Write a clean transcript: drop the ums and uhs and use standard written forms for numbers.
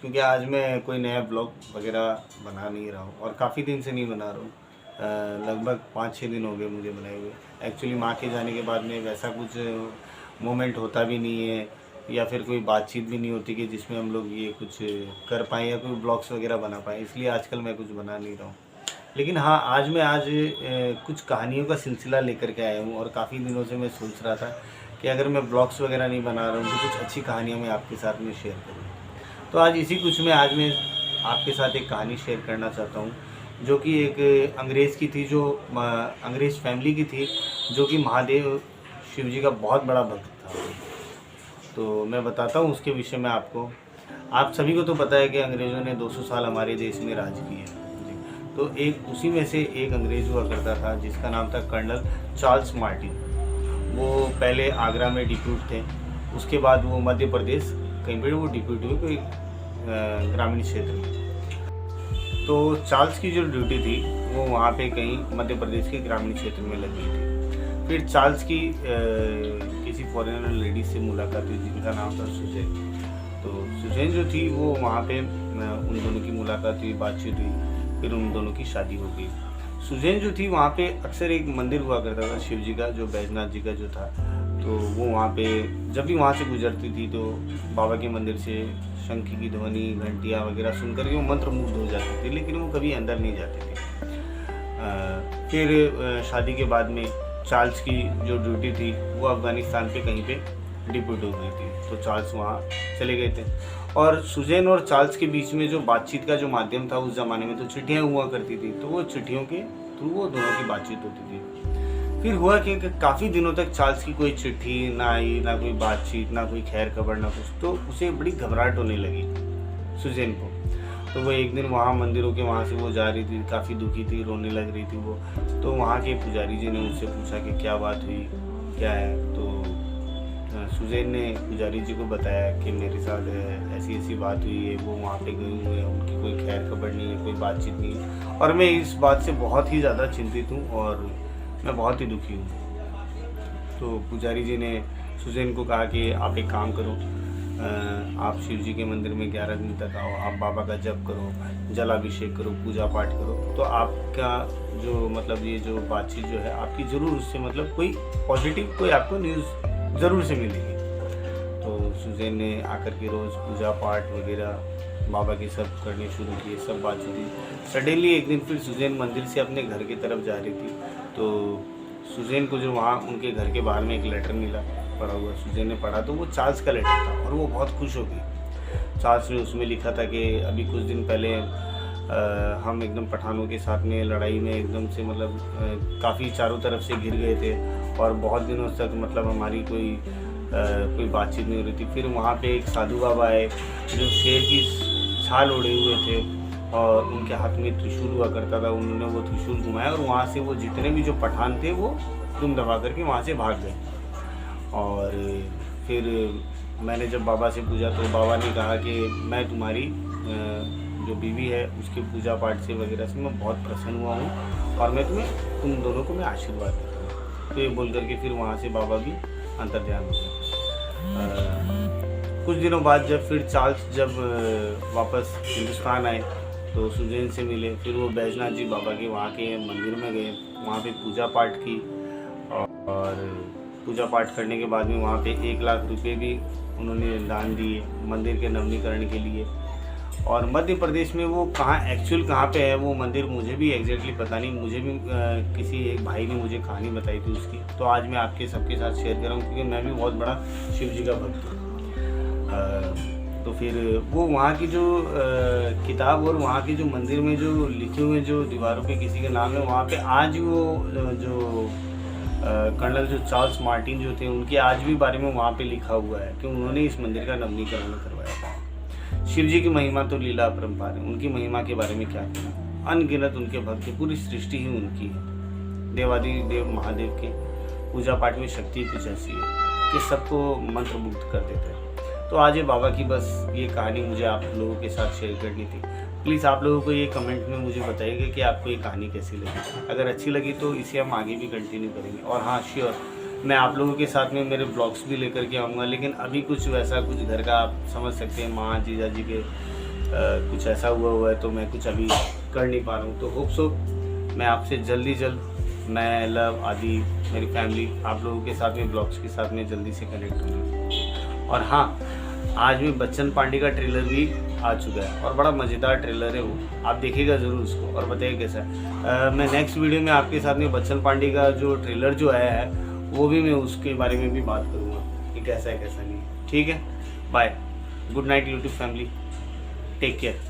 क्योंकि आज मैं कोई नया ब्लॉग वगैरह बना नहीं रहा हूँ और काफ़ी दिन से नहीं बना रहा हूँ। लगभग 5-6 दिन हो गए मुझे बनाए हुए। एक्चुअली माँ के जाने के बाद में वैसा कुछ मोमेंट होता भी नहीं है या फिर कोई बातचीत भी नहीं होती कि जिसमें हम लोग ये कुछ कर पाएँ या कोई ब्लॉग्स वगैरह बना पाएँ, इसलिए आजकल मैं कुछ बना नहीं रहा हूँ। लेकिन हाँ, आज कुछ कहानियों का सिलसिला लेकर के आया हूँ और काफ़ी दिनों से मैं सोच रहा था कि अगर मैं ब्लॉग्स वगैरह नहीं बना रहा हूँ तो कुछ अच्छी कहानियाँ मैं आपके साथ में शेयर करूँ। तो आज इसी कुछ में आज मैं आपके साथ एक कहानी शेयर करना चाहता हूँ, जो कि एक अंग्रेज़ की थी, जो अंग्रेज़ फैमिली की थी, जो कि महादेव शिव जी का बहुत बड़ा भक्त था। तो मैं बताता हूँ उसके विषय में आपको। आप सभी को तो पता है कि अंग्रेज़ों ने 200 साल हमारे देश में राज किया जी। तो एक उसी में से एक अंग्रेज़ हुआ करता था जिसका नाम था कर्नल चार्ल्स मार्टिन। वो पहले आगरा में डिप्यूट थे, उसके बाद वो मध्य प्रदेश कहीं पर वो डिप्यूट हुए कोई ग्रामीण क्षेत्र में। तो चार्ल्स की जो ड्यूटी थी वो वहाँ पे कहीं मध्य प्रदेश के ग्रामीण क्षेत्र में लग गई थी। फिर चार्ल्स की किसी फॉरेनर लेडी से मुलाकात हुई जिनका नाम था सुजैन। तो सुजैन जो थी वो वहाँ पे उन दोनों की मुलाकात हुई, बातचीत हुई, फिर उन दोनों की शादी हो गई। सुजैन जो थी वहाँ पे अक्सर एक मंदिर हुआ करता था शिव जी का, जो बैजनाथ जी का जो था। तो वो वहाँ पे जब भी वहाँ से गुजरती थी तो बाबा के मंदिर से शंख की ध्वनि, घंटियाँ वगैरह सुन कर के वो मंत्रमुग्ध हो जाती थी, लेकिन वो कभी अंदर नहीं जाती थी। फिर शादी के बाद में चार्ल्स की जो ड्यूटी थी वो अफ़गानिस्तान पे कहीं पे डिप्यूट हो गई थी, तो चार्ल्स वहाँ चले गए थे। और सुजैन और चार्ल्स के बीच में जो बातचीत का जो माध्यम था उस ज़माने में तो चिट्ठियाँ हुआ करती थी, तो वो चिट्ठियों के थ्रू वो दोनों की बातचीत होती थी। फिर हुआ कि काफ़ी दिनों तक चार्ल्स की कोई चिट्ठी ना आई, ना कोई बातचीत, ना कोई खैर खबर, ना कुछ। तो उसे बड़ी घबराहट होने लगी सुजैन को। तो वो एक दिन वहाँ मंदिरों के वहाँ से वो जा रही थी, काफ़ी दुखी थी, रोने लग रही थी वो। तो वहाँ के पुजारी जी ने उससे पूछा कि क्या बात हुई, क्या है। तो सुजैन ने पुजारी जी को बताया कि मेरे साथ ऐसी ऐसी बात हुई है, वो वहाँ पे गए हुए हैं, उनकी कोई खैर खबर नहीं है, कोई बातचीत नहीं है, और मैं इस बात से बहुत ही ज़्यादा चिंतित हूँ और मैं बहुत ही दुखी हूँ। तो पुजारी जी ने सुजैन को कहा कि आप एक काम करो, आप शिव जी के मंदिर में 11 दिन तक आओ, आप बाबा का जप करो, जलाभिषेक करो, पूजा पाठ करो, तो आपका जो मतलब ये जो बातचीत जो है आपकी ज़रूर उससे मतलब कोई पॉजिटिव कोई आपको न्यूज़ ज़रूर से मिलेगी। तो सुजैन ने आकर के रोज़ पूजा पाठ वगैरह बाबा के सब करने शुरू किए, सब बातचीत हुई। सडनली एक दिन फिर सुजैन मंदिर से अपने घर की तरफ जा रही थी, तो सुजैन को जो वहाँ उनके घर के बाहर में एक लेटर मिला पड़ा हुआ। सुजैन ने पढ़ा तो वो चार्ल्स का लेटर था और वो बहुत खुश हो गई। चार्ल्स ने उसमें लिखा था कि अभी कुछ दिन पहले हम एकदम पठानों के साथ में लड़ाई में एकदम से मतलब काफ़ी चारों तरफ से घिर गए थे और बहुत दिनों तक मतलब हमारी कोई बातचीत नहीं हो रही थी। फिर वहाँ पे एक साधु बाबा आए जो शेर की छाल ओढ़े हुए थे और उनके हाथ में त्रिशूल हुआ करता था। उन्होंने वो त्रिशूल घुमाया और वहाँ से वो जितने भी जो पठान थे वो दुम दबा करके वहाँ से भाग गए। और फिर मैंने जब बाबा से पूछा तो बाबा ने कहा कि मैं तुम्हारी जो बीवी है उसके पूजा पाठ से वगैरह से मैं बहुत प्रसन्न हुआ हूँ और मैं तुम दोनों को मैं आशीर्वाद देता हूँ। तो ये बोल करके फिर वहाँ से बाबा भी अंतर्ध्यान हो गए। कुछ दिनों बाद जब फिर चार्ल्स जब वापस हिंदुस्तान आए तो सुजैन से मिले। फिर वो बैजनाथ जी बाबा के वहाँ के मंदिर में गए, वहाँ पे पूजा पाठ की और पूजा पाठ करने के बाद में वहाँ पे 1 लाख रुपए भी उन्होंने दान दिए मंदिर के नवीनीकरण के लिए। और मध्य प्रदेश में वो कहाँ पे है वो मंदिर मुझे भी एग्जैक्टली पता नहीं, मुझे भी किसी एक भाई ने मुझे कहानी बताई थी उसकी। तो आज मैं आपके सबके साथ शेयर कर रहा हूँ क्योंकि मैं भी बहुत बड़ा शिव जी का भक्त हूँ। तो फिर वो वहाँ की जो किताब और वहाँ के जो मंदिर में जो लिखे हुए जो दीवारों पे किसी के नाम है, वहाँ पे आज वो जो कर्नल जो चार्ल्स मार्टिन जो थे उनके आज भी बारे में वहाँ पे लिखा हुआ है कि उन्होंने इस मंदिर का नवीनीकरण करवाया था। शिव जी की महिमा तो लीला अपरंपार है, उनकी महिमा के बारे में क्या कहना। अनगिनत उनके भक्त, पूरी सृष्टि ही उनकी है। देवादि देव महादेव के पूजा पाठ में शक्ति कुछ ऐसी है कि सबको मंत्रमुग्ध कर देता है। तो आज ये बाबा की बस ये कहानी मुझे आप लोगों के साथ शेयर करनी थी। प्लीज़ आप लोगों को ये कमेंट में मुझे बताइएगा कि आपको ये कहानी कैसी लगी। अगर अच्छी लगी तो इसे हम आगे भी कंटिन्यू करेंगे। और हाँ, श्योर मैं आप लोगों के साथ में मेरे ब्लॉग्स भी लेकर के आऊँगा, लेकिन अभी कुछ वैसा कुछ घर का आप समझ सकते हैं, माँ जीजा जी के कुछ ऐसा हुआ है तो मैं कुछ अभी कर नहीं पा रहा हूँ। तो होप सो मैं आपसे जल्द मैं लव आदि मेरी फैमिली आप लोगों के साथ में ब्लॉग्स के साथ में जल्दी से कनेक्ट होंगे। और हाँ, आज में बच्चन पांडे का ट्रेलर भी आ चुका है और बड़ा मज़ेदार ट्रेलर है वो, आप देखिएगा ज़रूर उसको और बताइए कैसा है। मैं नेक्स्ट वीडियो में आपके साथ में बच्चन पांडे का जो ट्रेलर जो आया है वो भी मैं उसके बारे में भी बात करूँगा कि कैसा है कैसा नहीं। ठीक है, bye, good night YouTube family, take care.